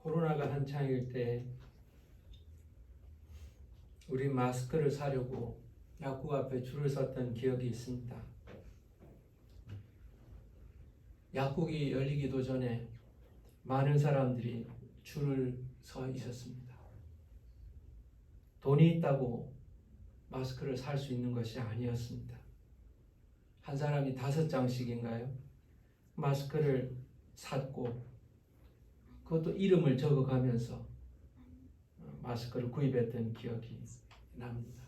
코로나가 한창일 때 우리 마스크를 사려고 약국 앞에 줄을 섰던 기억이 있습니다. 약국이 열리기도 전에 많은 사람들이 줄을 서 있었습니다. 돈이 있다고 마스크를 살 수 있는 것이 아니었습니다. 한 사람이 5장씩인가요? 마스크를 샀고 그것도 이름을 적어가면서 마스크를 구입했던 기억이 납니다.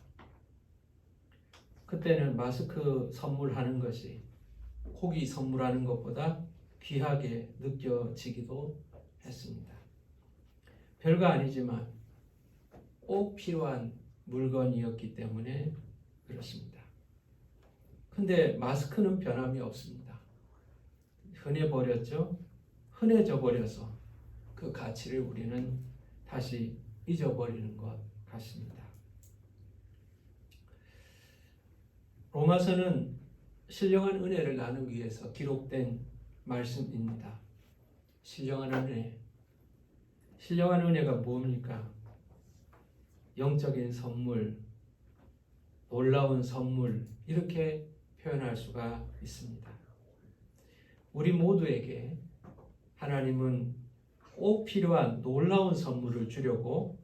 그때는 마스크 선물하는 것이 고기 선물하는 것보다 귀하게 느껴지기도 했습니다. 별거 아니지만 꼭 필요한 물건이었기 때문에 그렇습니다. 근데 마스크는 변함이 없습니다. 흔해버렸죠? 흔해져 버려서 그 가치를 우리는 다시 잊어버리는 것 같습니다. 로마서는 신령한 은혜를 나누기 위해서 기록된 말씀입니다. 신령한 은혜. 신령한 은혜가 뭡니까? 영적인 선물, 놀라운 선물, 이렇게 표현할 수가 있습니다. 우리 모두에게 하나님은 꼭 필요한 놀라운 선물을 주려고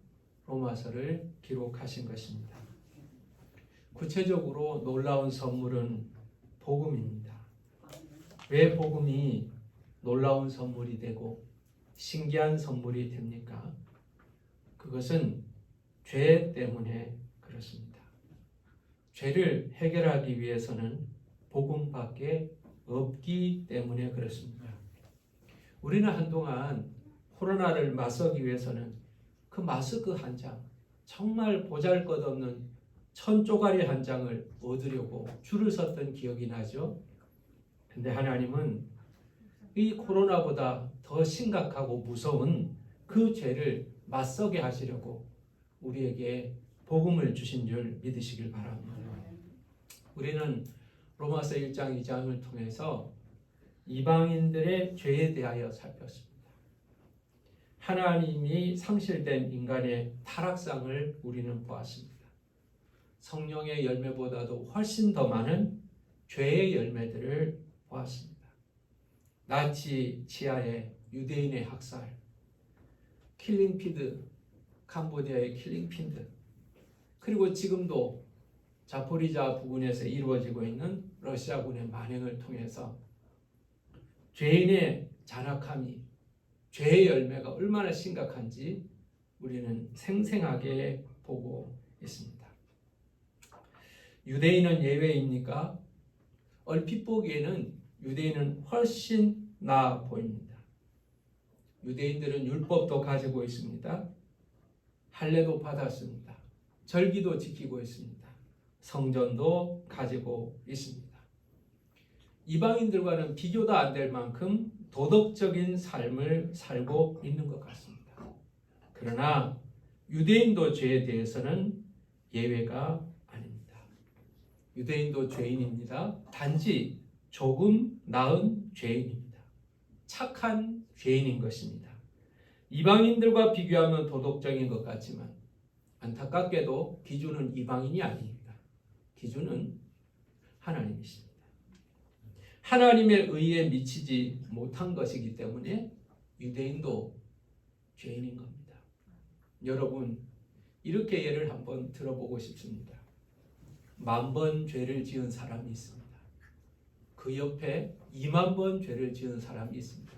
로마서를 기록하신 것입니다. 구체적으로 놀라운 선물은 복음입니다. 왜 복음이 놀라운 선물이 되고 신기한 선물이 됩니까? 그것은 죄 때문에 그렇습니다. 죄를 해결하기 위해서는 복음밖에 없기 때문에 그렇습니다. 우리는 한동안 코로나를 맞서기 위해서는 그 마스크 한 장, 정말 보잘것없는 1000조가리 한 장을 얻으려고 줄을 섰던 기억이 나죠. 근데 하나님은 이 코로나보다 더 심각하고 무서운 그 죄를 맞서게 하시려고 우리에게 복음을 주신 줄 믿으시길 바랍니다. 우리는 로마서 1장 2장을 통해서 이방인들의 죄에 대하여 살폈습니다. 하나님이 상실된 인간의 타락상을 우리는 보았습니다. 성령의 열매보다도 훨씬 더 많은 죄의 열매들을 보았습니다. 나치 치하의 유대인의 학살, 킬링피드, 캄보디아의 킬링피드, 그리고 지금도 자포리자 부근에서 이루어지고 있는 러시아군의 만행을 통해서 죄인의 잔악함이, 죄의 열매가 얼마나 심각한지 우리는 생생하게 보고 있습니다. 유대인은 예외입니까? 얼핏 보기에는 유대인은 훨씬 나아 보입니다. 유대인들은 율법도 가지고 있습니다. 할례도 받았습니다. 절기도 지키고 있습니다. 성전도 가지고 있습니다. 이방인들과는 비교도 안 될 만큼 도덕적인 삶을 살고 있는 것 같습니다. 그러나 유대인도 죄에 대해서는 예외가 아닙니다. 유대인도 죄인입니다. 단지 조금 나은 죄인입니다. 착한 죄인인 것입니다. 이방인들과 비교하면 도덕적인 것 같지만 안타깝게도 기준은 이방인이 아닙니다. 기준은 하나님이십니다. 하나님의 의에 미치지 못한 것이기 때문에 유대인도 죄인인 겁니다. 여러분, 이렇게 예를 한번 들어보고 싶습니다. 10,000번 죄를 지은 사람이 있습니다. 그 옆에 20,000번 죄를 지은 사람이 있습니다.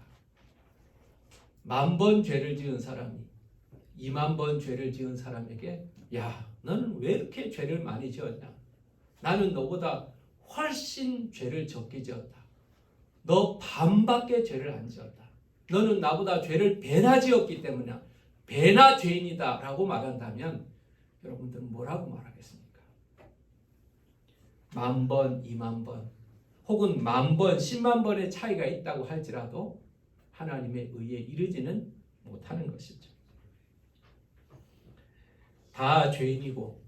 10,000번 죄를 지은 사람이 20,000번 죄를 지은 사람에게 야, 너는 왜 이렇게 죄를 많이 지었냐? 나는 너보다 훨씬 죄를 적게 지었다. 너 반밖에 죄를 안 지었다. 너는 나보다 죄를 배나 지었기 때문에 배나 죄인이다 라고 말한다면 여러분들은 뭐라고 말하겠습니까? 10,000번, 20,000번 혹은 10,000번, 100,000번의 차이가 있다고 할지라도 하나님의 의에 이르지는 못하는 것이죠. 다 죄인이고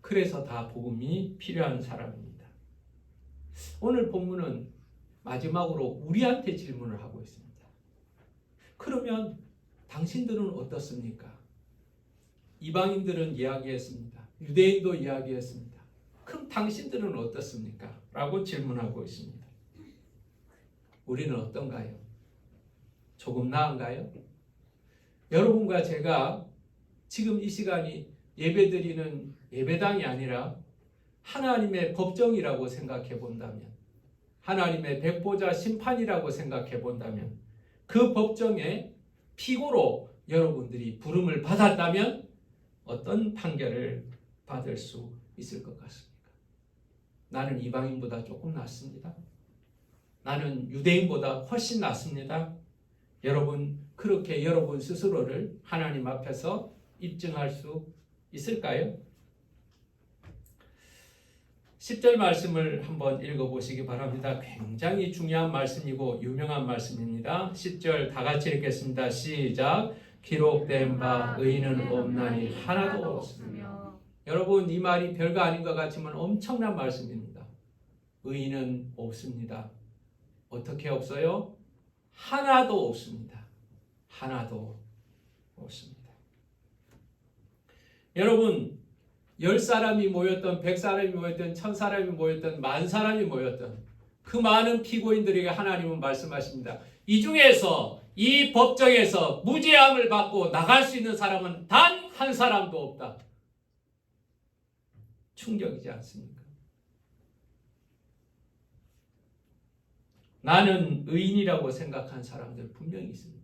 그래서 다 복음이 필요한 사람입니다. 오늘 본문은 마지막으로 우리한테 질문을 하고 있습니다. 그러면 당신들은 어떻습니까? 이방인들은 이야기했습니다. 유대인도 이야기했습니다. 그럼 당신들은 어떻습니까? 라고 질문하고 있습니다. 우리는 어떤가요? 조금 나은가요? 여러분과 제가 지금 이 시간이 예배드리는 예배당이 아니라 하나님의 법정이라고 생각해 본다면, 하나님의 백보자 심판이라고 생각해 본다면, 그 법정에 피고로 여러분들이 부름을 받았다면 어떤 판결을 받을 수 있을 것 같습니까? 나는 이방인보다 조금 낫습니다. 나는 유대인보다 훨씬 낫습니다. 여러분, 그렇게 여러분 스스로를 하나님 앞에서 입증할 수 있을까요? 10절 말씀을 한번 읽어보시기 바랍니다. 굉장히 중요한 말씀이고 유명한 말씀입니다. 10절 다 같이 읽겠습니다. 시작. 기록된 바 의인은 없나니 하나도 없으며. 여러분, 이 말이 별거 아닌 것 같지만 엄청난 말씀입니다. 의인은 없습니다. 어떻게 없어요? 하나도 없습니다. 하나도 없습니다. 여러분, 10사람이 모였던 100사람이 모였던 1000사람이 모였던 10,000사람이 모였던 그 많은 피고인들에게 하나님은 말씀하십니다. 이 중에서 이 법정에서 무죄함을 받고 나갈 수 있는 사람은 단 한 사람도 없다. 충격이지 않습니까? 나는 의인이라고 생각한 사람들 분명히 있습니다.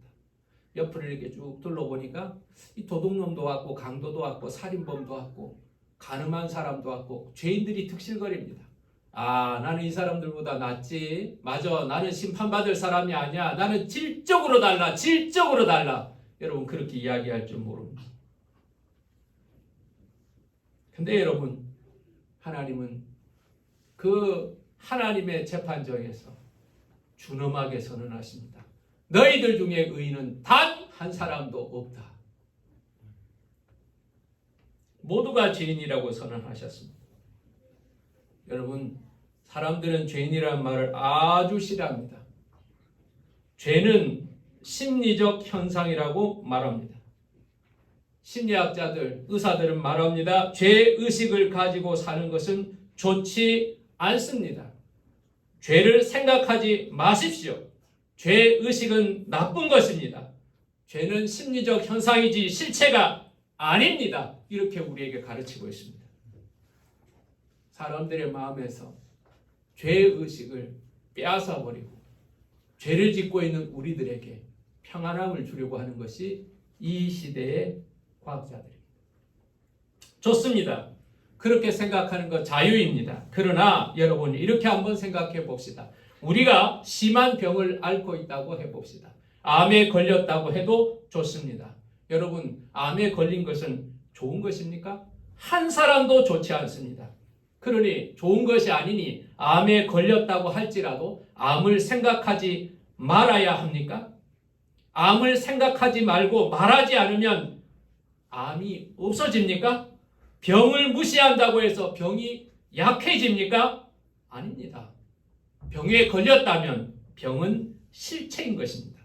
옆을 이렇게 쭉 둘러보니까 이 도둑놈도 왔고 강도도 왔고 살인범도 왔고 가늠한 사람도 왔고 죄인들이 득실거립니다. 아, 나는 이 사람들보다 낫지. 맞아, 나는 심판받을 사람이 아니야. 나는 질적으로 달라. 질적으로 달라. 여러분, 그렇게 이야기할 줄 모릅니다. 근데 여러분, 하나님은 그 하나님의 재판정에서 준엄하게 선언하십니다. 너희들 중에 의인은 단 한 사람도 없다. 모두가 죄인이라고 선언하셨습니다. 여러분, 사람들은 죄인이라는 말을 아주 싫어합니다. 죄는 심리적 현상이라고 말합니다. 심리학자들, 의사들은 말합니다. 죄의식을 가지고 사는 것은 좋지 않습니다. 죄를 생각하지 마십시오. 죄의식은 나쁜 것입니다. 죄는 심리적 현상이지 실체가 아닙니다. 이렇게 우리에게 가르치고 있습니다. 사람들의 마음에서 죄의식을 빼앗아버리고 죄를 짓고 있는 우리들에게 평안함을 주려고 하는 것이 이 시대의 과학자들입니다. 좋습니다. 그렇게 생각하는 것 자유입니다. 그러나 여러분, 이렇게 한번 생각해 봅시다. 우리가 심한 병을 앓고 있다고 해봅시다. 암에 걸렸다고 해도 좋습니다. 여러분, 암에 걸린 것은 좋은 것입니까? 한 사람도 좋지 않습니다. 그러니 좋은 것이 아니니 암에 걸렸다고 할지라도 암을 생각하지 말아야 합니까? 암을 생각하지 말고 말하지 않으면 암이 없어집니까? 병을 무시한다고 해서 병이 약해집니까? 아닙니다. 병에 걸렸다면 병은 실체인 것입니다.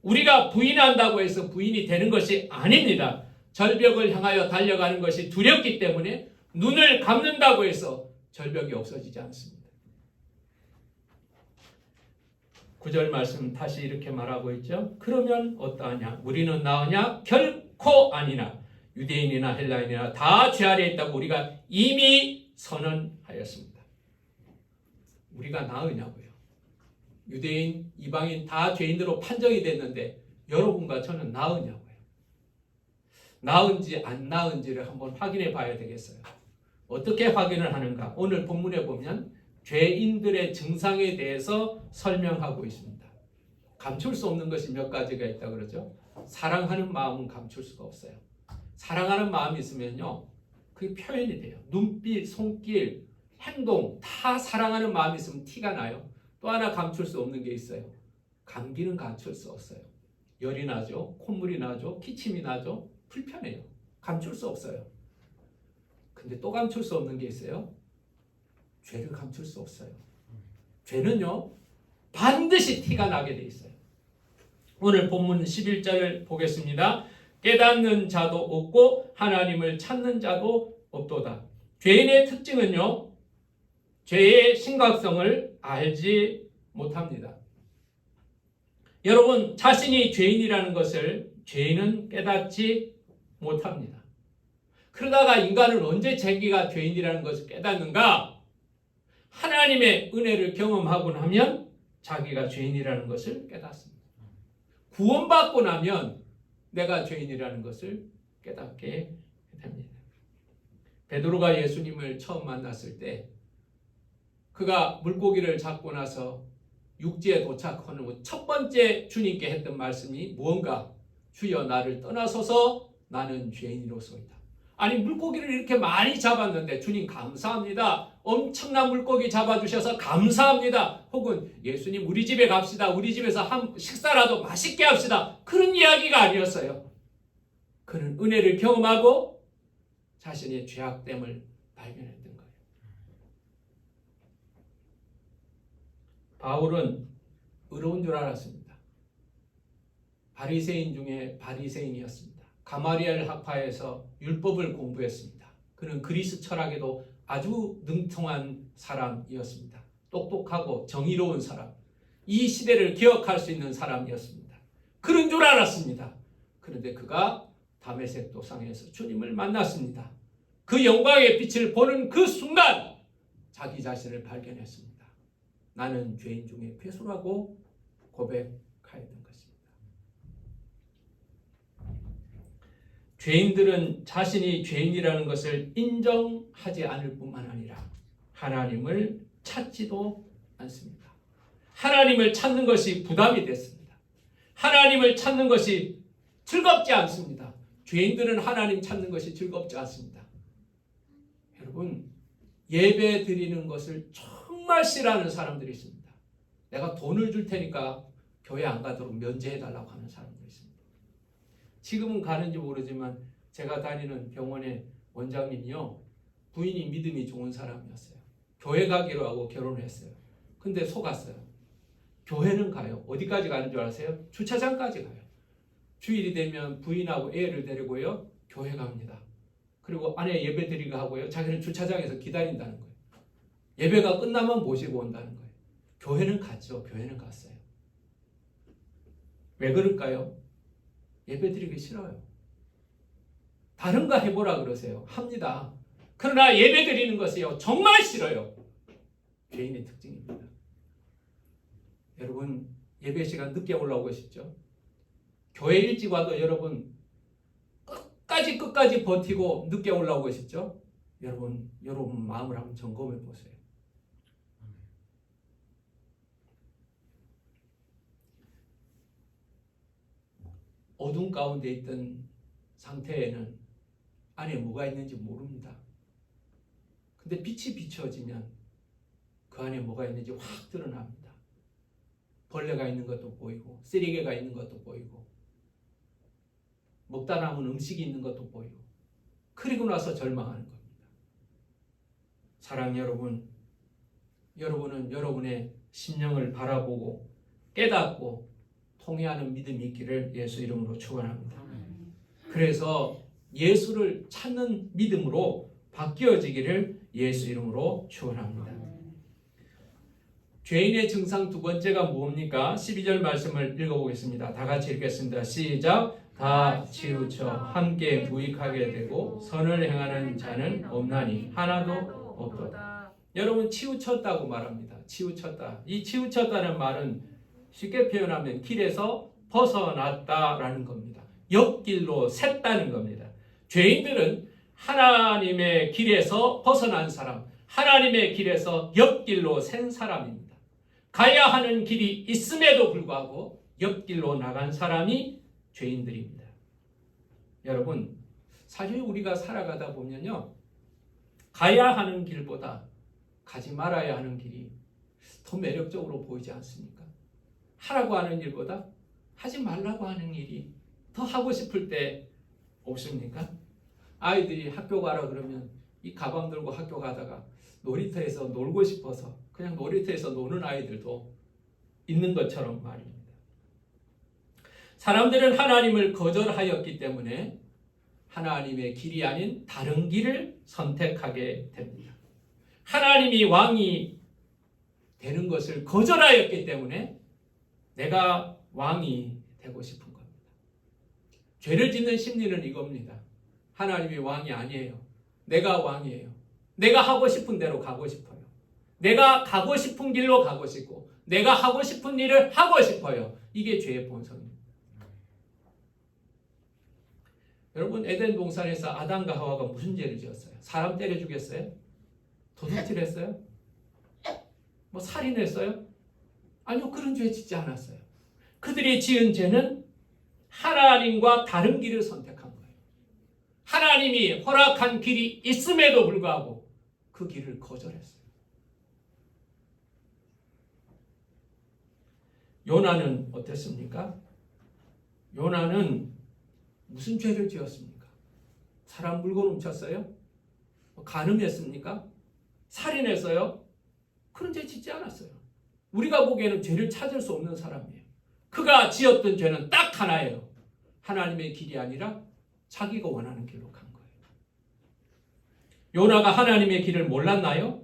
우리가 부인한다고 해서 부인이 되는 것이 아닙니다. 절벽을 향하여 달려가는 것이 두렵기 때문에 눈을 감는다고 해서 절벽이 없어지지 않습니다. 9절 말씀 다시 이렇게 말하고 있죠. 그러면 어떠하냐? 우리는 나으냐? 결코 아니나. 유대인이나 헬라인이나 다 죄 아래 있다고 우리가 이미 선언하였습니다. 우리가 나으냐고요? 유대인, 이방인 다 죄인으로 판정이 됐는데 여러분과 저는 나으냐고요? 나은지 안 나은지를 한번 확인해 봐야 되겠어요. 어떻게 확인을 하는가? 오늘 본문에 보면 죄인들의 증상에 대해서 설명하고 있습니다. 감출 수 없는 것이 몇 가지가 있다 그러죠. 사랑하는 마음은 감출 수가 없어요. 사랑하는 마음이 있으면요, 그게 표현이 돼요. 눈빛, 손길, 행동 다 사랑하는 마음이 있으면 티가 나요. 또 하나 감출 수 없는 게 있어요. 감기는 감출 수 없어요. 열이 나죠. 콧물이 나죠. 기침이 나죠. 불편해요. 감출 수 없어요. 근데 또 감출 수 없는 게 있어요. 죄를 감출 수 없어요. 죄는요, 반드시 티가 나게 돼 있어요. 오늘 본문 11절 보겠습니다. 깨닫는 자도 없고 하나님을 찾는 자도 없도다. 죄인의 특징은요, 죄의 심각성을 알지 못합니다. 여러분, 자신이 죄인이라는 것을 죄인은 깨닫지 못합니다. 그러다가 인간은 언제 자기가 죄인이라는 것을 깨닫는가? 하나님의 은혜를 경험하고 나면 자기가 죄인이라는 것을 깨닫습니다. 구원받고 나면 내가 죄인이라는 것을 깨닫게 됩니다. 베드로가 예수님을 처음 만났을 때 그가 물고기를 잡고 나서 육지에 도착하는 후 첫 번째 주님께 했던 말씀이 무언가? 주여 나를 떠나소서 나는 죄인이로소이다. 아니 물고기를 이렇게 많이 잡았는데 주님 감사합니다. 엄청난 물고기 잡아주셔서 감사합니다. 혹은 예수님 우리 집에 갑시다. 우리 집에서 한 식사라도 맛있게 합시다. 그런 이야기가 아니었어요. 그는 은혜를 경험하고 자신의 죄악됨을 발견했던 거예요. 바울은 의로운 줄 알았습니다. 바리새인 중에 바리새인이었습니다. 가마리엘 학파에서 율법을 공부했습니다. 그는 그리스 철학에도 아주 능통한 사람이었습니다. 똑똑하고 정의로운 사람, 이 시대를 기억할 수 있는 사람이었습니다. 그런 줄 알았습니다. 그런데 그가 다메섹 도상에서 주님을 만났습니다. 그 영광의 빛을 보는 그 순간 자기 자신을 발견했습니다. 나는 죄인 중에 괴수라고 고백하였던 것입니다. 죄인들은 자신이 죄인이라는 것을 인정하지 않을 뿐만 아니라 하나님을 찾지도 않습니다. 하나님을 찾는 것이 부담이 됐습니다. 하나님을 찾는 것이 즐겁지 않습니다. 죄인들은 하나님 찾는 것이 즐겁지 않습니다. 여러분, 예배 드리는 것을 정말 싫어하는 사람들이 있습니다. 내가 돈을 줄 테니까 교회 안 가도록 면제해달라고 하는 사람들이 있습니다. 지금은 가는지 모르지만 제가 다니는 병원의 원장님이요, 부인이 믿음이 좋은 사람이었어요. 교회 가기로 하고 결혼을 했어요. 근데 속았어요. 교회는 가요. 어디까지 가는 줄 아세요? 주차장까지 가요. 주일이 되면 부인하고 애를 데리고요 교회 갑니다. 그리고 아내 예배 드리고 하고요 자기는 주차장에서 기다린다는 거예요. 예배가 끝나면 모시고 온다는 거예요. 교회는 갔죠. 교회는 갔어요. 왜 그럴까요? 예배 드리기 싫어요. 다른 거 해보라 그러세요. 합니다. 그러나 예배 드리는 것이요 정말 싫어요. 죄인의 특징입니다. 여러분, 예배 시간 늦게 올라오고 싶죠? 교회 일찍 와도 여러분 끝까지 버티고 늦게 올라오고 싶죠? 여러분 마음을 한번 점검해 보세요. 어둠 가운데 있던 상태에는 안에 뭐가 있는지 모릅니다. 근데 빛이 비춰지면 그 안에 뭐가 있는지 확 드러납니다. 벌레가 있는 것도 보이고 쓰레기가 있는 것도 보이고 먹다 남은 음식이 있는 것도 보이고 그리고 나서 절망하는 겁니다. 사랑 여러분, 여러분은 여러분의 심령을 바라보고 깨닫고 통회하는 믿음이 있기를 예수 이름으로 축원합니다. 그래서 예수를 찾는 믿음으로 바뀌어지기를 예수 이름으로 축원합니다. 죄인의 증상 두 번째가 뭡니까? 12절 말씀을 읽어보겠습니다. 다 같이 읽겠습니다. 시작. 다 치우쳐 함께 무익하게 되고 선을 행하는 자는 없나니 하나도 없도다. 여러분, 치우쳤다고 말합니다. 치우쳤다. 이 치우쳤다는 말은 쉽게 표현하면 길에서 벗어났다라는 겁니다. 옆길로 샜다는 겁니다. 죄인들은 하나님의 길에서 벗어난 사람, 하나님의 길에서 옆길로 샌 사람입니다. 가야 하는 길이 있음에도 불구하고 옆길로 나간 사람이 죄인들입니다. 여러분, 사실 우리가 살아가다 보면요, 가야 하는 길보다 가지 말아야 하는 길이 더 매력적으로 보이지 않습니까? 하라고 하는 일보다 하지 말라고 하는 일이 더 하고 싶을 때 없습니까? 아이들이 학교 가라 그러면 이 가방 들고 학교 가다가 놀이터에서 놀고 싶어서 그냥 놀이터에서 노는 아이들도 있는 것처럼 말입니다. 사람들은 하나님을 거절하였기 때문에 하나님의 길이 아닌 다른 길을 선택하게 됩니다. 하나님이 왕이 되는 것을 거절하였기 때문에 내가 왕이 되고 싶은 겁니다. 죄를 짓는 심리는 이겁니다. 하나님이 왕이 아니에요. 내가 왕이에요. 내가 하고 싶은 대로 가고 싶어요. 내가 가고 싶은 길로 가고 싶고 내가 하고 싶은 일을 하고 싶어요. 이게 죄의 본성입니다. 여러분, 에덴 동산에서 아담과 하와가 무슨 죄를 지었어요? 사람 때려 죽였어요? 도둑질했어요? 뭐 살인했어요? 아니요, 그런 죄 짓지 않았어요. 그들이 지은 죄는 하나님과 다른 길을 선택한 거예요. 하나님이 허락한 길이 있음에도 불구하고 그 길을 거절했어요. 요나는 어땠습니까? 요나는 무슨 죄를 지었습니까? 사람 물건 훔쳤어요? 간음했습니까? 살인했어요? 그런 죄 짓지 않았어요. 우리가 보기에는 죄를 찾을 수 없는 사람이에요. 그가 지었던 죄는 딱 하나예요. 하나님의 길이 아니라 자기가 원하는 길로 간 거예요. 요나가 하나님의 길을 몰랐나요?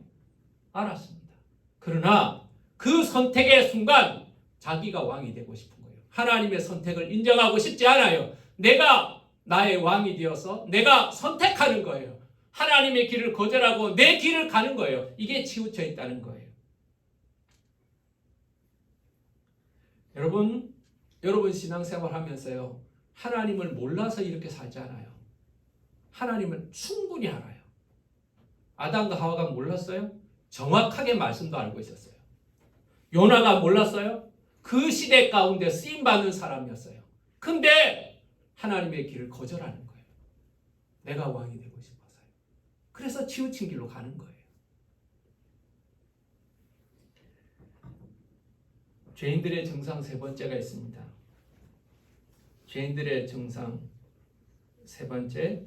알았습니다. 그러나 그 선택의 순간 자기가 왕이 되고 싶은 거예요. 하나님의 선택을 인정하고 싶지 않아요. 내가 나의 왕이 되어서 내가 선택하는 거예요. 하나님의 길을 거절하고 내 길을 가는 거예요. 이게 치우쳐 있다는 거예요. 여러분 신앙생활 하면서요, 하나님을 몰라서 이렇게 살지 않아요. 하나님을 충분히 알아요. 아담과 하와가 몰랐어요? 정확하게 말씀도 알고 있었어요. 요나가 몰랐어요? 그 시대 가운데 쓰임받는 사람이었어요. 근데 하나님의 길을 거절하는 거예요. 내가 왕이 되고 싶어서요. 그래서 치우친 길로 가는 거예요. 죄인들의 증상 세 번째가 있습니다. 죄인들의 증상 세 번째,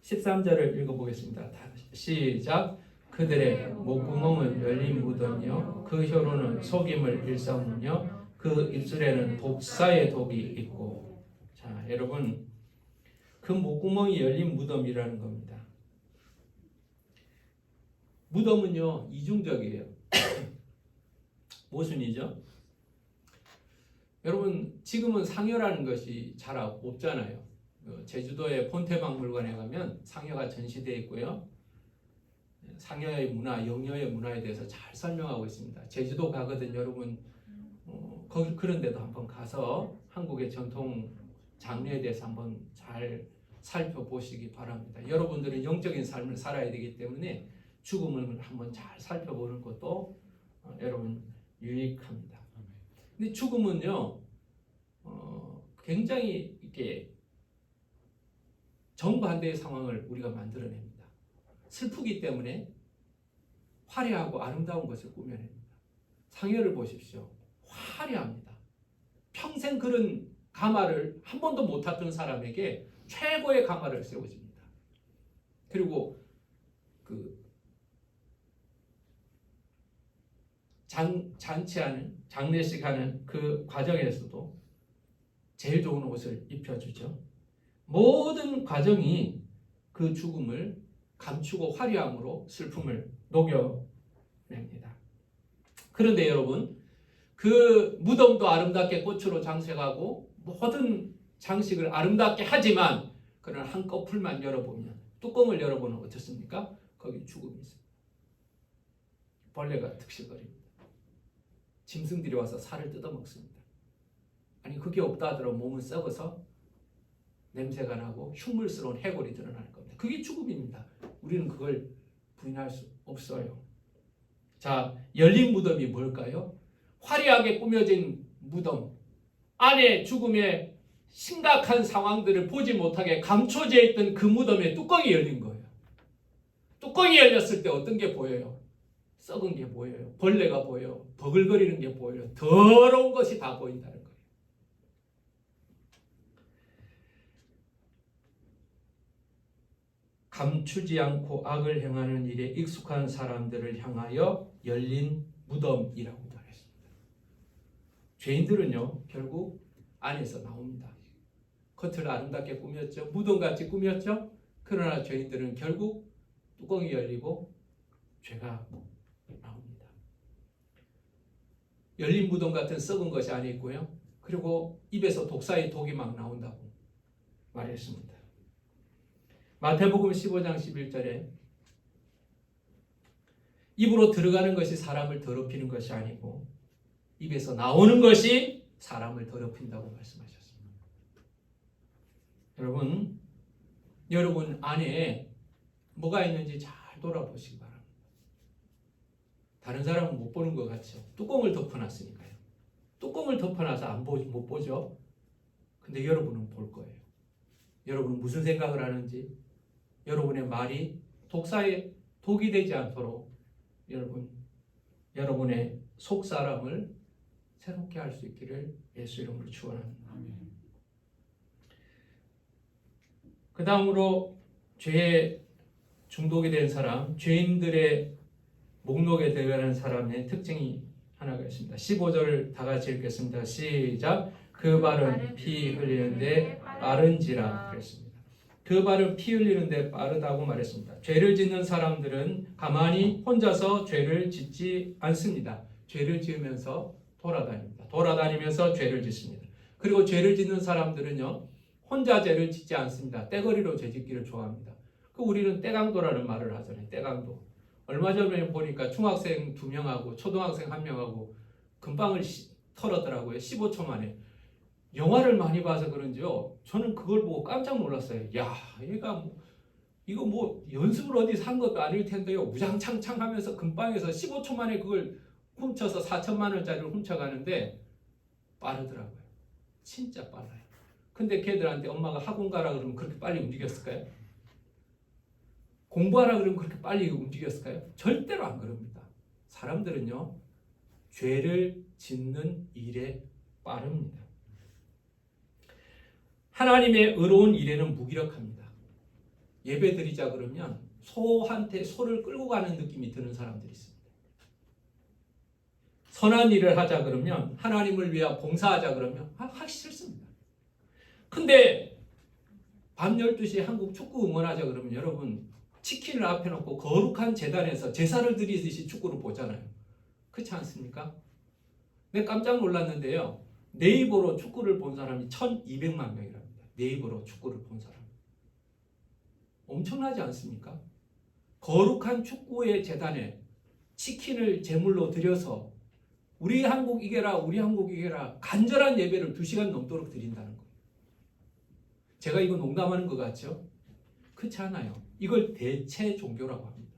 13절을 읽어보겠습니다. 시작. 그들의 목구멍은 열린 무덤이요 그 혀로는 속임을 일삼으며 그 입술에는 독사의 독이 있고. 자, 여러분, 그 목구멍이 열린 무덤이라는 겁니다. 무덤은요 이중적이에요. 모순이죠. 여러분, 지금은 상여라는 것이 잘 없잖아요. 제주도의 폰테박물관에 가면 상여가 전시되어 있고요. 상여의 문화, 영여의 문화에 대해서 잘 설명하고 있습니다. 제주도 가거든 여러분, 거기 그런 데도 한번 가서 한국의 전통 장르에 대해서 한번 잘 살펴보시기 바랍니다. 여러분들은 영적인 삶을 살아야 되기 때문에 죽음을 한번 잘 살펴보는 것도 여러분 유익합니다. 근데 죽음은요, 굉장히 이렇게 정반대의 상황을 우리가 만들어냅니다. 슬프기 때문에 화려하고 아름다운 것을 꾸며냅니다. 상여를 보십시오. 화려합니다. 평생 그런 가마를 한 번도 못 탔던 사람에게 최고의 가마를 세워줍니다. 그리고 그 잔치하는, 장례식 하는 그 과정에서도 제일 좋은 옷을 입혀주죠. 모든 과정이 그 죽음을 감추고 화려함으로 슬픔을 녹여냅니다. 그런데 여러분, 그 무덤도 아름답게 꽃으로 장식하고 모든 장식을 아름답게 하지만 그러나 한꺼풀만 열어보면, 뚜껑을 열어보면 어떻습니까? 거기 죽음이 있습니다. 벌레가 득실거립니다. 짐승들이 와서 살을 뜯어먹습니다. 아니, 그게 없다 하더라도 몸은 썩어서 냄새가 나고 흉물스러운 해골이 드러나는 겁니다. 그게 죽음입니다. 우리는 그걸 부인할 수 없어요. 자, 열린 무덤이 뭘까요? 화려하게 꾸며진 무덤 안에 죽음의 심각한 상황들을 보지 못하게 감춰져 있던 그 무덤에 뚜껑이 열린 거예요. 뚜껑이 열렸을 때 어떤 게 보여요? 썩은 게 보여요. 벌레가 보여요. 버글거리는 게 보여요. 더러운 것이 다 보인다는 거예요. 감추지 않고 악을 행하는 일에 익숙한 사람들을 향하여 열린 무덤이라고 말했습니다. 죄인들은요, 결국 안에서 나옵니다. 겉을 아름답게 꾸몄죠. 무덤같이 꾸몄죠. 그러나 죄인들은 결국 뚜껑이 열리고 죄가 나옵니다. 열린 무덤 같은 썩은 것이 안에 있고요. 그리고 입에서 독사의 독이 막 나온다고 말했습니다. 마태복음 15장 11절에 입으로 들어가는 것이 사람을 더럽히는 것이 아니고 입에서 나오는 것이 사람을 더럽힌다고 말씀하셨습니다. 여러분 안에 뭐가 있는지 잘 돌아보시기 바랍니다. 다른 사람은 못 보는 것 같죠. 뚜껑을 덮어놨으니까요. 뚜껑을 덮어놔서 못 보죠. 근데 여러분은 볼 거예요. 여러분은 무슨 생각을 하는지, 여러분의 말이 독사에 독이 되지 않도록 여러분의 속 사람을 새롭게 할 수 있기를 예수 이름으로 축원합니다. 그 다음으로 죄에 중독이 된 사람, 죄인들의 목록에 들어가는 사람의 특징이 하나가 있습니다. 15절을 다 같이 읽겠습니다. 시작. 그 발은 피 흘리는데 빠른지라 그랬습니다. 그 발은 피 흘리는데 빠르다고 말했습니다. 죄를 짓는 사람들은 가만히 혼자서 죄를 짓지 않습니다. 죄를 지으면서 돌아다닙니다. 돌아다니면서 죄를 짓습니다. 그리고 죄를 짓는 사람들은요, 혼자 죄를 짓지 않습니다. 떼거리로 죄 짓기를 좋아합니다. 우리는 떼강도라는 말을 하잖아요. 떼강도. 얼마 전에 보니까 중학생 2명하고 초등학생 1명하고 금방을 털었더라고요. 15초 만에. 영화를 많이 봐서 그런지요. 저는 그걸 보고 깜짝 놀랐어요. 야, 얘가 이거 연습을 어디 산 것도 아닐 텐데요. 우장창창 하면서 금방에서 15초 만에 그걸 훔쳐서 4천만 원짜리를 훔쳐가는데 빠르더라고요. 진짜 빨라요. 근데 걔들한테 엄마가 학원 가라 그러면 그렇게 빨리 움직였을까요? 공부하라 그러면 그렇게 빨리 움직였을까요? 절대로 안 그럽니다. 사람들은요, 죄를 짓는 일에 빠릅니다. 하나님의 의로운 일에는 무기력합니다. 예배 드리자 그러면 소한테 소를 끌고 가는 느낌이 드는 사람들이 있습니다. 선한 일을 하자 그러면, 하나님을 위해 봉사하자 그러면 하기 싫습니다. 근데 밤 12시에 한국 축구 응원하자 그러면 여러분 치킨을 앞에 놓고 거룩한 재단에서 제사를 드리듯이 축구를 보잖아요. 그렇지 않습니까? 내가 깜짝 놀랐는데요. 네이버로 축구를 본 사람이 1200만 명이랍니다. 네이버로 축구를 본 사람. 엄청나지 않습니까? 거룩한 축구의 재단에 치킨을 제물로 드려서 우리 한국 이겨라, 우리 한국 이겨라 간절한 예배를 2시간 넘도록 드린다는 거예요. 제가 이거 농담하는 것 같죠? 그렇지 않아요. 이걸 대체 종교라고 합니다.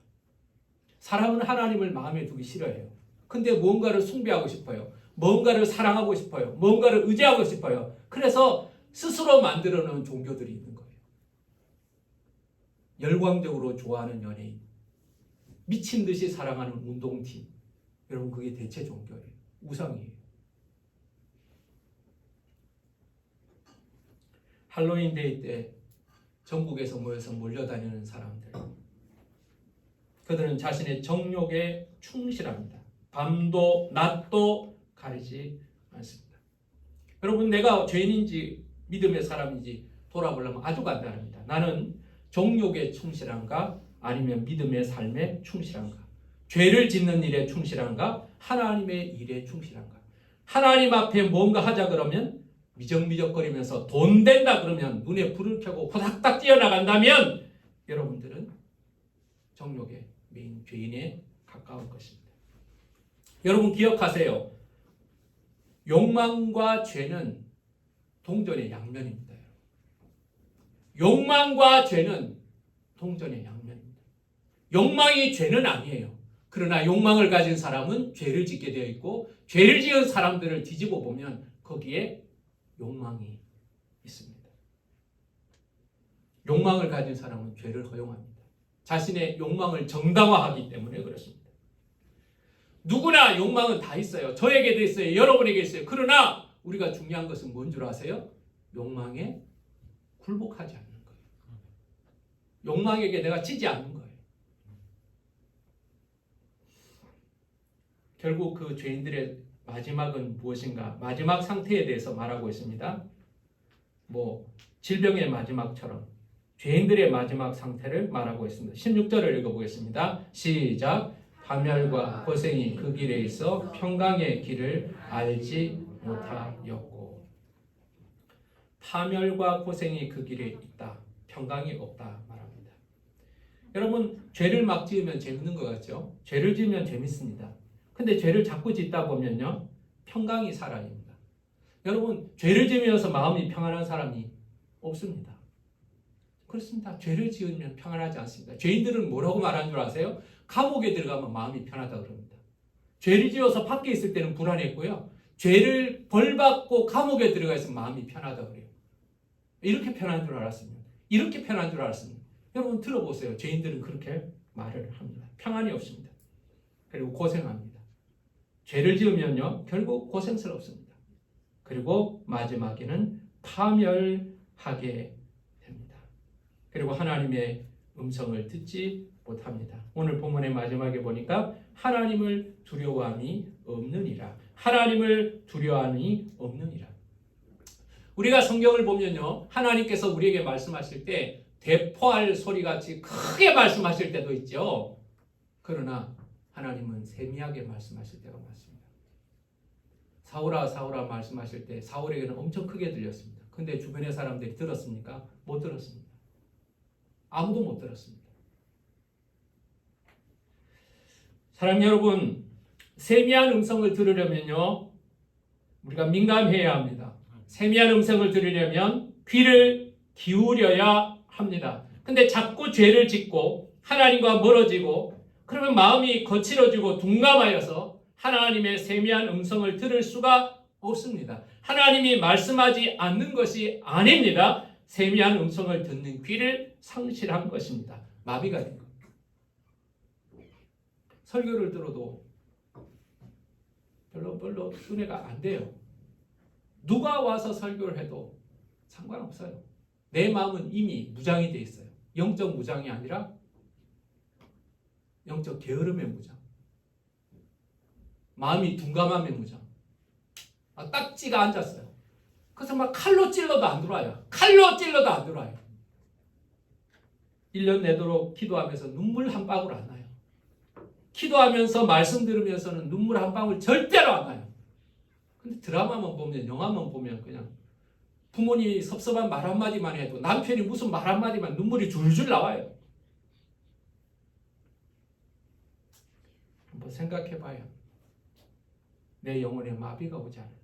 사람은 하나님을 마음에 두기 싫어해요. 근데 뭔가를 숭배하고 싶어요. 뭔가를 사랑하고 싶어요. 뭔가를 의지하고 싶어요. 그래서 스스로 만들어 놓은 종교들이 있는 거예요. 열광적으로 좋아하는 연예인, 미친 듯이 사랑하는 운동팀. 여러분 그게 대체 종교예요. 우상이에요. 할로윈 데이 때 전국에서 모여서 몰려다니는 사람들. 그들은 자신의 정욕에 충실합니다. 밤도 낮도 가리지 않습니다. 여러분 내가 죄인인지 믿음의 사람인지 돌아보려면 아주 간단합니다. 나는 정욕에 충실한가 아니면 믿음의 삶에 충실한가? 죄를 짓는 일에 충실한가? 하나님의 일에 충실한가? 하나님 앞에 뭔가 하자 그러면 미적미적거리면서 돈 된다 그러면 눈에 불을 켜고 호닥닥 뛰어나간다면 여러분들은 정욕의 메인 죄인에 가까울 것입니다. 여러분 기억하세요. 욕망과 죄는 동전의 양면입니다. 욕망과 죄는 동전의 양면입니다. 욕망이 죄는 아니에요. 그러나 욕망을 가진 사람은 죄를 짓게 되어 있고 죄를 지은 사람들을 뒤집어 보면 거기에 욕망이 있습니다. 욕망을 가진 사람은 죄를 허용합니다. 자신의 욕망을 정당화하기 때문에 그렇습니다. 누구나 욕망은 다 있어요. 저에게도 있어요. 여러분에게 있어요. 그러나 우리가 중요한 것은 뭔 줄 아세요? 욕망에 굴복하지 않는 거예요. 욕망에게 내가 지지 않는 거예요. 결국 그 죄인들의 마지막은 무엇인가? 마지막 상태에 대해서 말하고 있습니다. 질병의 마지막처럼 죄인들의 마지막 상태를 말하고 있습니다. 16절을 읽어보겠습니다. 시작. 파멸과 고생이 그 길에 있어 평강의 길을 알지 못하였고. 파멸과 고생이 그 길에 있다. 평강이 없다 말합니다. 여러분, 죄를 막 지으면 재밌는 것 같죠? 죄를 지으면 재밌습니다. 근데 죄를 자꾸 짓다 보면요, 평강이 사라집니다. 여러분, 죄를 지으면서 마음이 평안한 사람이 없습니다. 그렇습니다. 죄를 지으면 평안하지 않습니다. 죄인들은 뭐라고 말하는 줄 아세요? 감옥에 들어가면 마음이 편하다 그럽니다. 죄를 지어서 밖에 있을 때는 불안했고요. 죄를 벌받고 감옥에 들어가 있으면 마음이 편하다 그래요. 이렇게 편한 줄 알았습니다. 이렇게 편한 줄 알았습니다. 여러분 들어보세요. 죄인들은 그렇게 말을 합니다. 평안이 없습니다. 그리고 고생합니다. 죄를 지으면요, 결국 고생스럽습니다. 그리고 마지막에는 파멸하게 됩니다. 그리고 하나님의 음성을 듣지 못합니다. 오늘 본문의 마지막에 보니까 하나님을 두려워함이 없느니라. 하나님을 두려워함이 없느니라. 우리가 성경을 보면요, 하나님께서 우리에게 말씀하실 때 대포할 소리같이 크게 말씀하실 때도 있죠. 그러나 하나님은 세미하게 말씀하실 때가 많습니다. 사울아 사울아 말씀하실 때 사울에게는 엄청 크게 들렸습니다. 근데 주변의 사람들이 들었습니까? 못 들었습니다. 아무도 못 들었습니다. 사랑하는 여러분, 세미한 음성을 들으려면요, 우리가 민감해야 합니다. 세미한 음성을 들으려면 귀를 기울여야 합니다. 근데 자꾸 죄를 짓고 하나님과 멀어지고 그러면 마음이 거칠어지고 둔감하여서 하나님의 세미한 음성을 들을 수가 없습니다. 하나님이 말씀하지 않는 것이 아닙니다. 세미한 음성을 듣는 귀를 상실한 것입니다. 마비가 된 겁니다. 설교를 들어도 별로 은혜가 안 돼요. 누가 와서 설교를 해도 상관없어요. 내 마음은 이미 무장이 돼 있어요. 영적 무장이 아니라 영적 게으름의 무장. 마음이 둔감함의 무장. 딱지가 앉았어요. 그래서 막 칼로 찔러도 안 들어와요. 칼로 찔러도 안 들어와요. 1년 내도록 기도하면서 눈물 한 방울 안 나요. 기도하면서 말씀 들으면서는 눈물 한 방울 절대로 안 나요. 근데 드라마만 보면, 영화만 보면 그냥 부모님이 섭섭한 말 한마디만 해도 남편이 무슨 말 한마디만 눈물이 줄줄 나와요. 한번 생각해봐요. 내 영혼에 마비가 오지 않을까.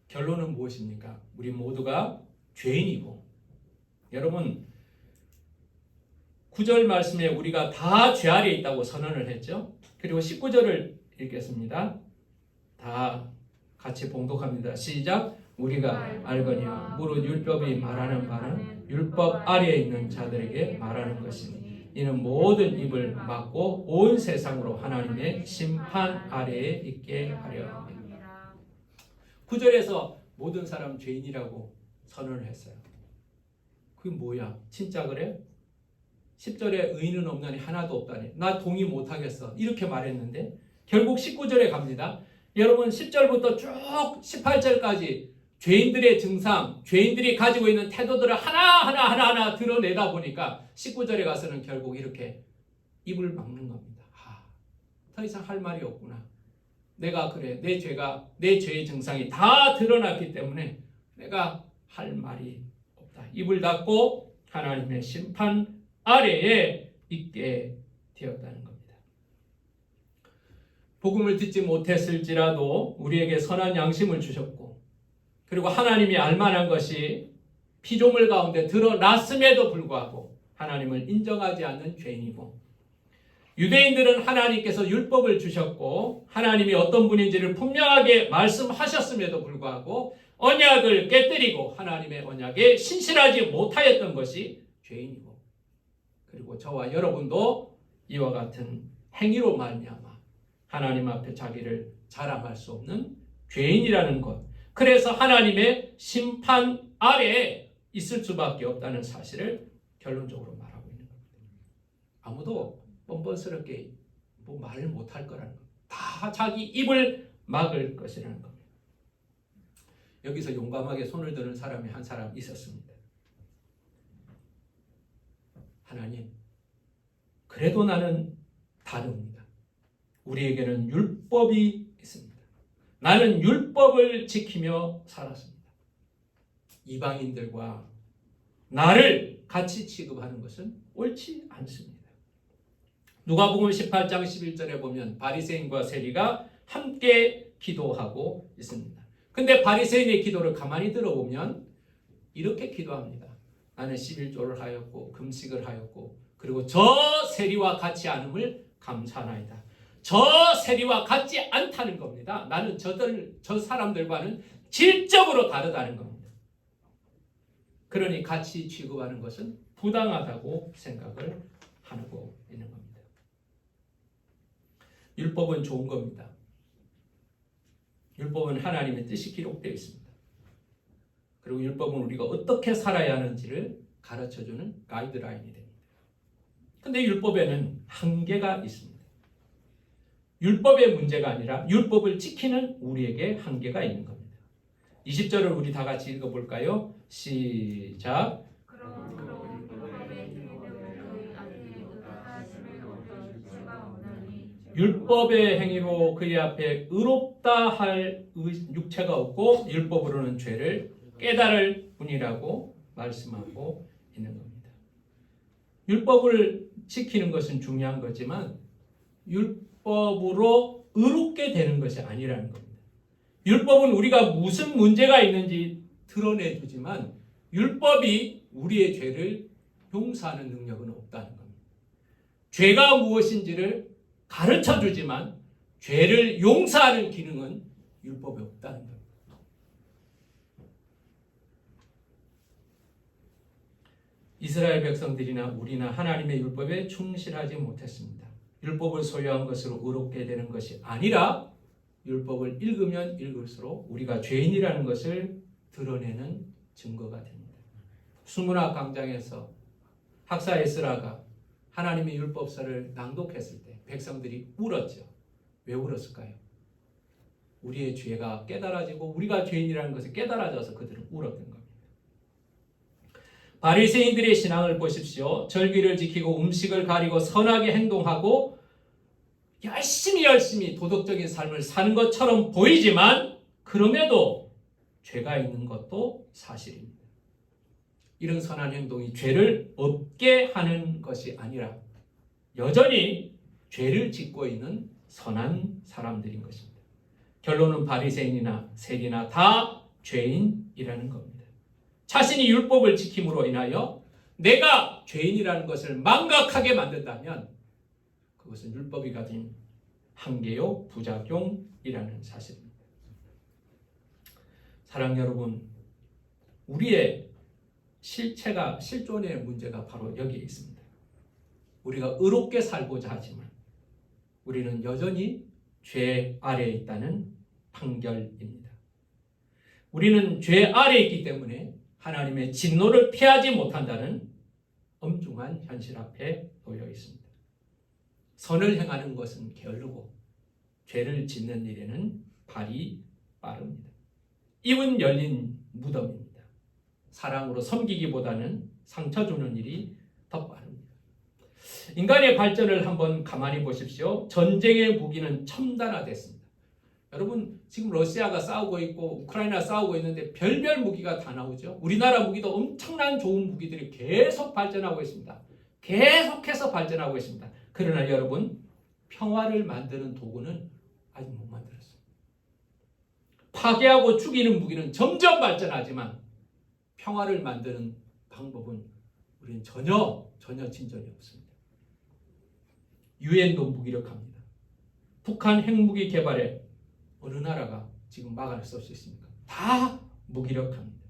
결론은 무엇입니까? 우리 모두가 죄인이고, 여러분 9절 말씀에 우리가 다 죄 아래에 있다고 선언을 했죠. 그리고 19절을 읽겠습니다. 다 같이 봉독합니다. 시작. 우리가 알거니와 무릇 율법이 말하는 바는 율법 아래에 있는 자들에게 말하는 것이니 이는 모든 입을 막고 온 세상으로 하나님의 심판 아래에 있게 하려 합니다. 9절에서 모든 사람 죄인이라고 선언을 했어요. 그게 뭐야? 진짜 그래? 10절에 의인은 없나니 하나도 없다니 나 동의 못하겠어 이렇게 말했는데 결국 19절에 갑니다. 여러분 10절부터 쭉 18절까지 죄인들의 증상, 죄인들이 가지고 있는 태도들을 하나하나 드러내다 보니까 19절에 가서는 결국 이렇게 입을 막는 겁니다. 더 이상 할 말이 없구나. 내가 그래, 내 죄의 증상이 다 드러났기 때문에 내가 할 말이 없다. 입을 닫고 하나님의 심판 아래에 있게 되었다는 겁니다. 복음을 듣지 못했을지라도 우리에게 선한 양심을 주셨고, 그리고 하나님이 알만한 것이 피조물 가운데 드러났음에도 불구하고 하나님을 인정하지 않는 죄인이고, 유대인들은 하나님께서 율법을 주셨고 하나님이 어떤 분인지를 분명하게 말씀하셨음에도 불구하고 언약을 깨뜨리고 하나님의 언약에 신실하지 못하였던 것이 죄인이고, 그리고 저와 여러분도 이와 같은 행위로 말미암아 하나님 앞에 자기를 자랑할 수 없는 죄인이라는 것, 그래서 하나님의 심판 아래에 있을 수밖에 없다는 사실을 결론적으로 말하고 있는 겁니다. 아무도 뻔뻔스럽게 말을 못할 거라는 겁니다. 다 자기 입을 막을 것이라는 겁니다. 여기서 용감하게 손을 드는 사람이 한 사람 있었습니다. 하나님, 그래도 나는 다릅니다. 우리에게는 율법이 있습니다. 나는 율법을 지키며 살았습니다. 이방인들과 나를 같이 취급하는 것은 옳지 않습니다. 누가복음 18장 11절에 보면 바리새인과 세리가 함께 기도하고 있습니다. 근데 바리새인의 기도를 가만히 들어보면 이렇게 기도합니다. 나는 11조를 하였고 금식을 하였고 그리고 저 세리와 같이 않음을 감사하나이다. 저 세리와 같지 않다는 겁니다. 나는 저 사람들과는 질적으로 다르다는 겁니다. 그러니 같이 취급하는 것은 부당하다고 생각을 하고 있는 겁니다. 율법은 좋은 겁니다. 율법은 하나님의 뜻이 기록되어 있습니다. 그리고 율법은 우리가 어떻게 살아야 하는지를 가르쳐주는 가이드라인이 됩니다. 그런데 율법에는 한계가 있습니다. 율법의 문제가 아니라 율법을 지키는 우리에게 한계가 있는 겁니다. 20절을 우리 다 같이 읽어볼까요? 시작. 율법의 행위로 그의 앞에 의롭다 할 육체가 없고 율법으로는 죄를 깨달을 뿐이라고 말씀하고 있는 겁니다. 율법을 지키는 것은 중요한 거지만 율법으로 의롭게 되는 것이 아니라는 겁니다. 율법은 우리가 무슨 문제가 있는지 드러내주지만 율법이 우리의 죄를 용서하는 능력은 없다는 겁니다. 죄가 무엇인지를 가르쳐주지만 죄를 용서하는 기능은 율법에 없다는 겁니다. 이스라엘 백성들이나 우리나 하나님의 율법에 충실하지 못했습니다. 율법을 소유한 것으로 의롭게 되는 것이 아니라 율법을 읽으면 읽을수록 우리가 죄인이라는 것을 드러내는 증거가 됩니다. 수문학 강장에서 학사 에스라가 하나님의 율법서를 낭독했을 때 백성들이 울었죠. 왜 울었을까요? 우리의 죄가 깨달아지고 우리가 죄인이라는 것을 깨달아져서 그들은 울었던 겁니다. 바리새인들의 신앙을 보십시오. 절기를 지키고 음식을 가리고 선하게 행동하고 열심히 도덕적인 삶을 사는 것처럼 보이지만 그럼에도 죄가 있는 것도 사실입니다. 이런 선한 행동이 죄를 없게 하는 것이 아니라 여전히 죄를 짓고 있는 선한 사람들인 것입니다. 결론은 바리새인이나 세리나 다 죄인이라는 겁니다. 자신이 율법을 지킴으로 인하여 내가 죄인이라는 것을 망각하게 만든다면 그것은 율법이 가진 한계요 부작용이라는 사실입니다. 사랑 여러분, 우리의 실존의 문제가 바로 여기에 있습니다. 우리가 의롭게 살고자 하지만 우리는 여전히 죄 아래에 있다는 판결입니다. 우리는 죄 아래에 있기 때문에 하나님의 진노를 피하지 못한다는 엄중한 현실 앞에 놓여 있습니다. 선을 행하는 것은 게으르고 죄를 짓는 일에는 발이 빠릅니다. 입은 열린 무덤입니다. 사랑으로 섬기기보다는 상처 주는 일이 더 빠릅니다. 인간의 발전을 한번 가만히 보십시오. 전쟁의 무기는 첨단화됐습니다. 여러분, 지금 러시아가 싸우고 있고 우크라이나 싸우고 있는데 별별 무기가 다 나오죠. 우리나라 무기도 엄청난 좋은 무기들이 계속 발전하고 있습니다. 계속해서 발전하고 있습니다. 그러나 여러분, 평화를 만드는 도구는 아직 못 만들었어요. 파괴하고 죽이는 무기는 점점 발전하지만 평화를 만드는 방법은 우리는 전혀 진전이 없습니다. 유엔도 무기력합니다. 북한 핵무기 개발에 어느 나라가 지금 막을 수 있습니까? 다 무기력합니다.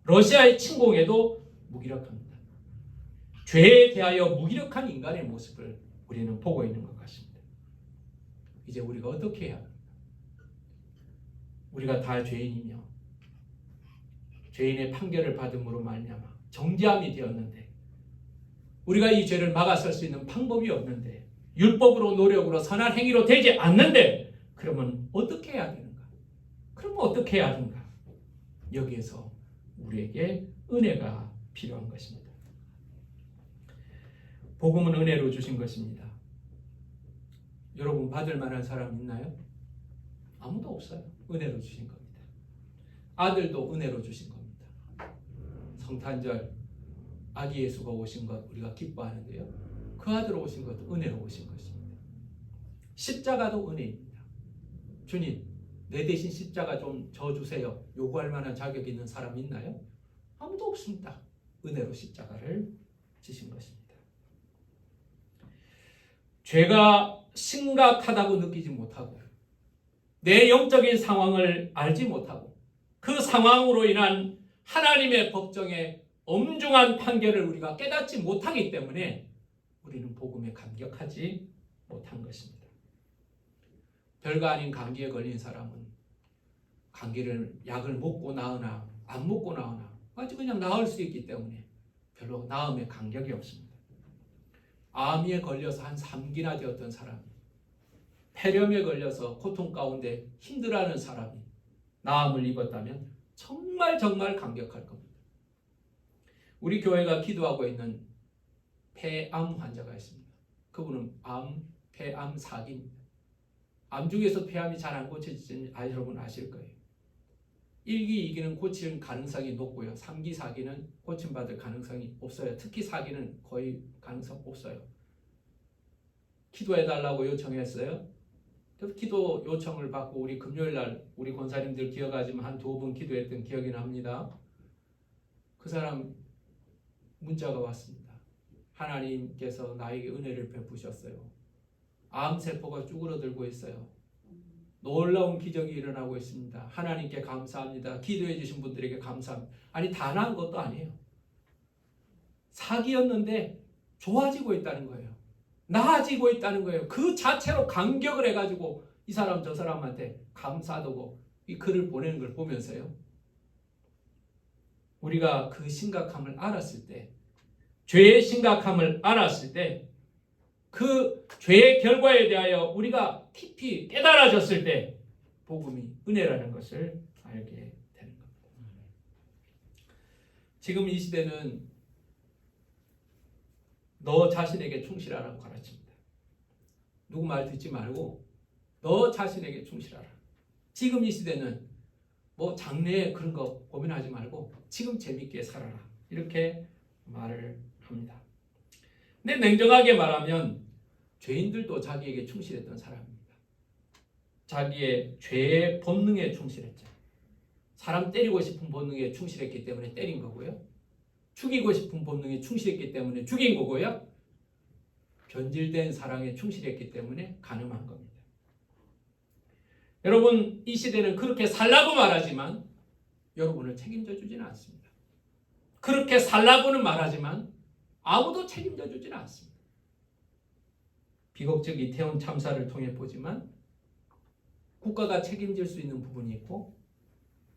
러시아의 침공에도 무기력합니다. 죄에 대하여 무기력한 인간의 모습을 우리는 보고 있는 것 같습니다. 이제 우리가 어떻게 해야 합니까? 우리가 다 죄인이며 죄인의 판결을 받음으로 말미암아 정죄함이 되었는데 우리가 이 죄를 막아설 수 있는 방법이 없는데 율법으로 노력으로 선한 행위로 되지 않는데 그러면 어떻게 해야 되는가? 그러면 어떻게 해야 하는가? 여기에서 우리에게 은혜가 필요한 것입니다. 복음은 은혜로 주신 것입니다. 여러분 받을 만한 사람 있나요? 아무도 없어요. 은혜로 주신 겁니다. 아들도 은혜로 주신 겁니다. 성탄절 아기 예수가 오신 것 우리가 기뻐하는데요. 그 아들 오신 것도 은혜로 오신 것입니다. 십자가도 은혜입니다. 주님, 내 대신 십자가 좀 져주세요. 요구할 만한 자격이 있는 사람 있나요? 아무도 없습니다. 은혜로 십자가를 지신 것입니다. 죄가 심각하다고 느끼지 못하고 내 영적인 상황을 알지 못하고 그 상황으로 인한 하나님의 법정의 엄중한 판결을 우리가 깨닫지 못하기 때문에 우리는 복음에 감격하지 못한 것입니다. 별거 아닌 감기에 걸린 사람은 감기를 약을 먹고 나으나 안 먹고 나으나 아주 그냥 나을 수 있기 때문에 별로 나음에 감격이 없습니다. 암에 걸려서 한 3기나 되었던 사람이 폐렴에 걸려서 고통 가운데 힘들어하는 사람이 나음을 입었다면 정말 감격할 겁니다. 우리 교회가 기도하고 있는 폐암 환자가 있습니다. 그분은 폐암 4기입니다. 암 중에서 폐암이 잘 안 고쳐지지 여러분 아실 거예요. 1기, 2기는 고칠 가능성이 높고요. 3기, 4기는 고침받을 가능성이 없어요. 특히 4기는 거의 가능성 없어요. 기도해달라고 요청했어요. 그 기도 요청을 받고 우리 금요일날 우리 권사님들 기억하지만 한 2번 기도했던 기억이 납니다. 그 사람 문자가 왔습니다. 하나님께서 나에게 은혜를 베푸셨어요. 암세포가 쭈그러들고 있어요. 놀라운 기적이 일어나고 있습니다. 하나님께 감사합니다. 기도해 주신 분들에게 감사합니다. 아니 다 나은 것도 아니에요. 사기였는데 좋아지고 있다는 거예요. 나아지고 있다는 거예요. 그 자체로 감격을 해가지고 이 사람 저 사람한테 감사하고 이 글을 보내는 걸 보면서요. 우리가 그 심각함을 알았을 때, 죄의 심각함을 알았을 때, 그 죄의 결과에 대하여 우리가 깊이 깨달아졌을 때 복음이 은혜라는 것을 알게 되는 겁니다. 지금 이 시대는 너 자신에게 충실하라고 가르칩니다. 누구 말 듣지 말고 너 자신에게 충실하라. 지금 이 시대는 뭐 장래에 그런 거 고민하지 말고 지금 재밌게 살아라. 이렇게 말을 합니다. 근데 냉정하게 말하면 죄인들도 자기에게 충실했던 사람입니다. 자기의 죄의 본능에 충실했죠. 사람 때리고 싶은 본능에 충실했기 때문에 때린 거고요. 죽이고 싶은 본능에 충실했기 때문에 죽인 거고요. 변질된 사랑에 충실했기 때문에 간음한 겁니다. 여러분, 이 시대는 그렇게 살라고 말하지만 여러분을 책임져 주지는 않습니다. 그렇게 살라고는 말하지만 아무도 책임져 주지는 않습니다. 비극적 이태원 참사를 통해 보지만 국가가 책임질 수 있는 부분이 있고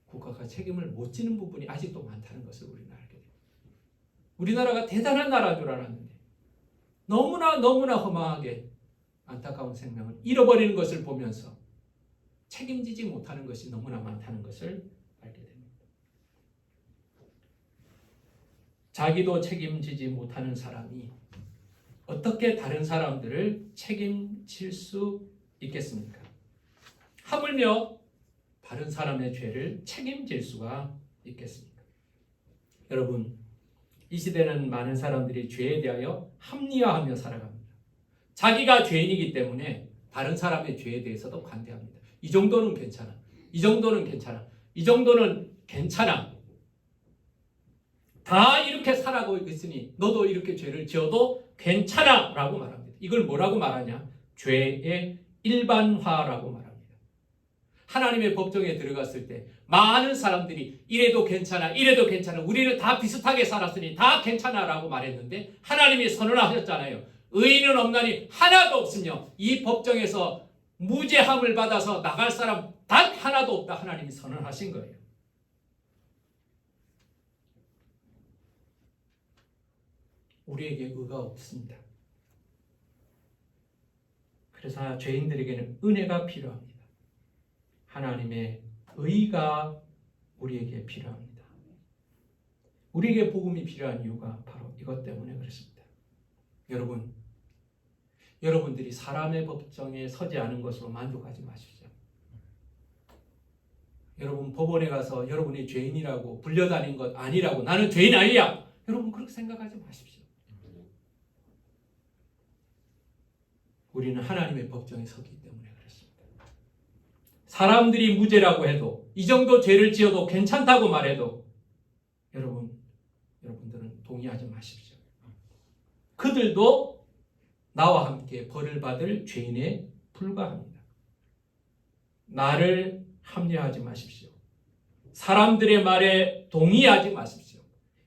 국가가 책임을 못 지는 부분이 아직도 많다는 것을 우리는 알게 됩니다. 우리나라가 대단한 나라인 줄 알았는데 너무나 허망하게 안타까운 생명을 잃어버리는 것을 보면서 책임지지 못하는 것이 너무나 많다는 것을 알게 됩니다. 자기도 책임지지 못하는 사람이 어떻게 다른 사람들을 책임질 수 있겠습니까? 하물며 다른 사람의 죄를 책임질 수가 있겠습니까? 여러분, 이 시대는 많은 사람들이 죄에 대하여 합리화하며 살아갑니다. 자기가 죄인이기 때문에 다른 사람의 죄에 대해서도 관대합니다. 이 정도는 괜찮아. 이 정도는 괜찮아. 이 정도는 괜찮아. 다 이렇게 살아가고 있으니 너도 이렇게 죄를 지어도 괜찮아 라고 말합니다. 이걸 뭐라고 말하냐? 죄의 일반화라고 말합니다. 하나님의 법정에 들어갔을 때 많은 사람들이 이래도 괜찮아, 이래도 괜찮아, 우리는 다 비슷하게 살았으니 다 괜찮아 라고 말했는데 하나님이 선언하셨잖아요. 의인은 없나니 하나도 없으며 이 법정에서 무죄함을 받아서 나갈 사람 단 하나도 없다 하나님이 선언하신 거예요. 우리에게 의가 없습니다. 그래서 죄인들에게는 은혜가 필요합니다. 하나님의 의가 우리에게 필요합니다. 우리에게 복음이 필요한 이유가 바로 이것 때문에 그렇습니다. 여러분들이 사람의 법정에 서지 않은 것으로 만족하지 마십시오. 여러분 법원에 가서 여러분이 죄인이라고 불려다닌 것 아니라고, 나는 죄인 아니야, 여러분 그렇게 생각하지 마십시오. 우리는 하나님의 법정에 서기 때문에 그렇습니다. 사람들이 무죄라고 해도, 이 정도 죄를 지어도 괜찮다고 말해도 여러분들은 동의하지 마십시오. 그들도 나와 함께 벌을 받을 죄인에 불과합니다. 나를 합리화하지 마십시오. 사람들의 말에 동의하지 마십시오.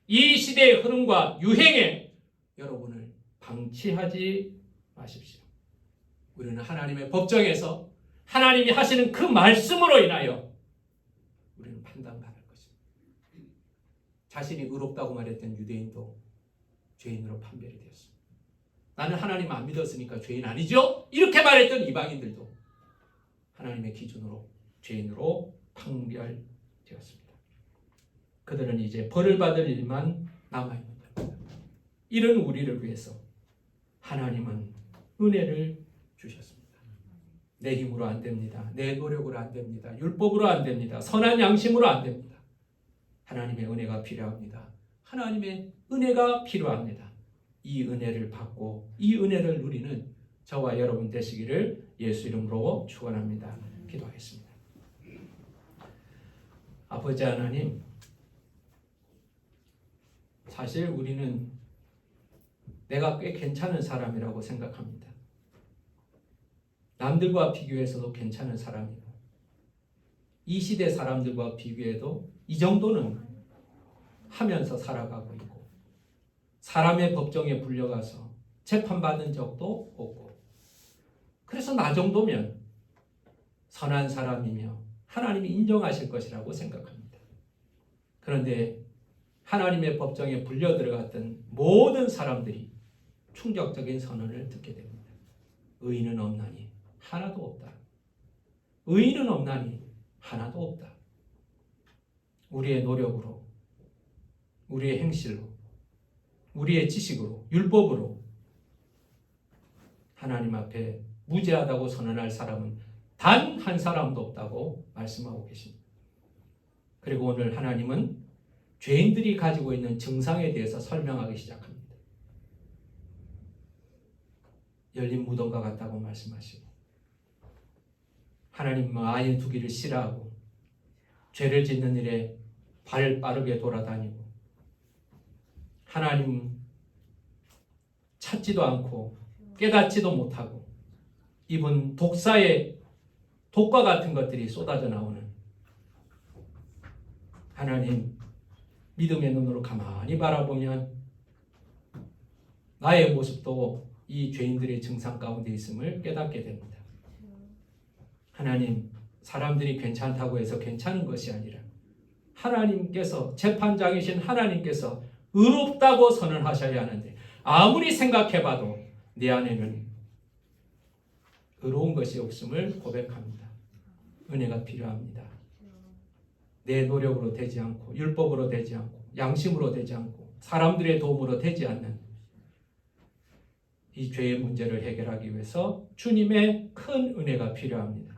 이 시대의 흐름과 유행에 여러분을 방치하지 마십시오. 우리는 하나님의 법정에서 하나님이 하시는 그 말씀으로 인하여 우리는 판단받을 것입니다. 자신이 의롭다고 말했던 유대인도 죄인으로 판별이 되었습니다. 나는 하나님 안 믿었으니까 죄인 아니죠? 이렇게 말했던 이방인들도 하나님의 기준으로 죄인으로 판별되었습니다. 그들은 이제 벌을 받을 일만 남아있는 겁니다. 이런 우리를 위해서 하나님은 은혜를 주셨습니다. 내 힘으로 안 됩니다. 내 노력으로 안 됩니다. 율법으로 안 됩니다. 선한 양심으로 안 됩니다. 하나님의 은혜가 필요합니다. 하나님의 은혜가 필요합니다. 이 은혜를 받고 이 은혜를 누리는 저와 여러분 되시기를 예수 이름으로 축원합니다. 기도하겠습니다. 아버지 하나님, 사실 우리는 내가 꽤 괜찮은 사람이라고 생각합니다. 남들과 비교해서도 괜찮은 사람이고, 이 시대 사람들과 비교해도 이 정도는 하면서 살아가고 있고, 사람의 법정에 불려가서 재판받은 적도 없고, 그래서 나 정도면 선한 사람이며 하나님이 인정하실 것이라고 생각합니다. 그런데 하나님의 법정에 불려 들어갔던 모든 사람들이 충격적인 선언을 듣게 됩니다. 의인은 없나니 하나도 없다. 의인은 없나니 하나도 없다. 우리의 노력으로, 우리의 행실로, 우리의 지식으로, 율법으로 하나님 앞에 무죄하다고 선언할 사람은 단 한 사람도 없다고 말씀하고 계십니다. 그리고 오늘 하나님은 죄인들이 가지고 있는 증상에 대해서 설명하기 시작합니다. 열린 무덤과 같다고 말씀하시고, 하나님 아이 두기를 싫어하고 죄를 짓는 일에 발 빠르게 돌아다니고 하나님 찾지도 않고 깨닫지도 못하고 입은 독과 같은 것들이 쏟아져 나오는 하나님, 믿음의 눈으로 가만히 바라보면 나의 모습도 이 죄인들의 증상 가운데 있음을 깨닫게 됩니다. 하나님, 사람들이 괜찮다고 해서 괜찮은 것이 아니라 하나님께서, 재판장이신 하나님께서 의롭다고 선언하셔야 하는데, 아무리 생각해봐도 내 안에는 의로운 것이 없음을 고백합니다. 은혜가 필요합니다. 내 노력으로 되지 않고, 율법으로 되지 않고, 양심으로 되지 않고, 사람들의 도움으로 되지 않는 이 죄의 문제를 해결하기 위해서 주님의 큰 은혜가 필요합니다.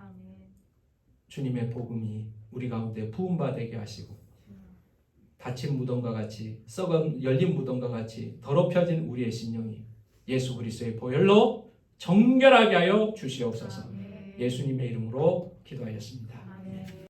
주님의 복음이 우리 가운데 부음받게 하시고, 닫힌 무덤과 같이, 썩은 열린 무덤과 같이 더럽혀진 우리의 심령이 예수 그리스도의 보혈로 정결하게 하여 주시옵소서. 예수님의 이름으로 기도하였습니다.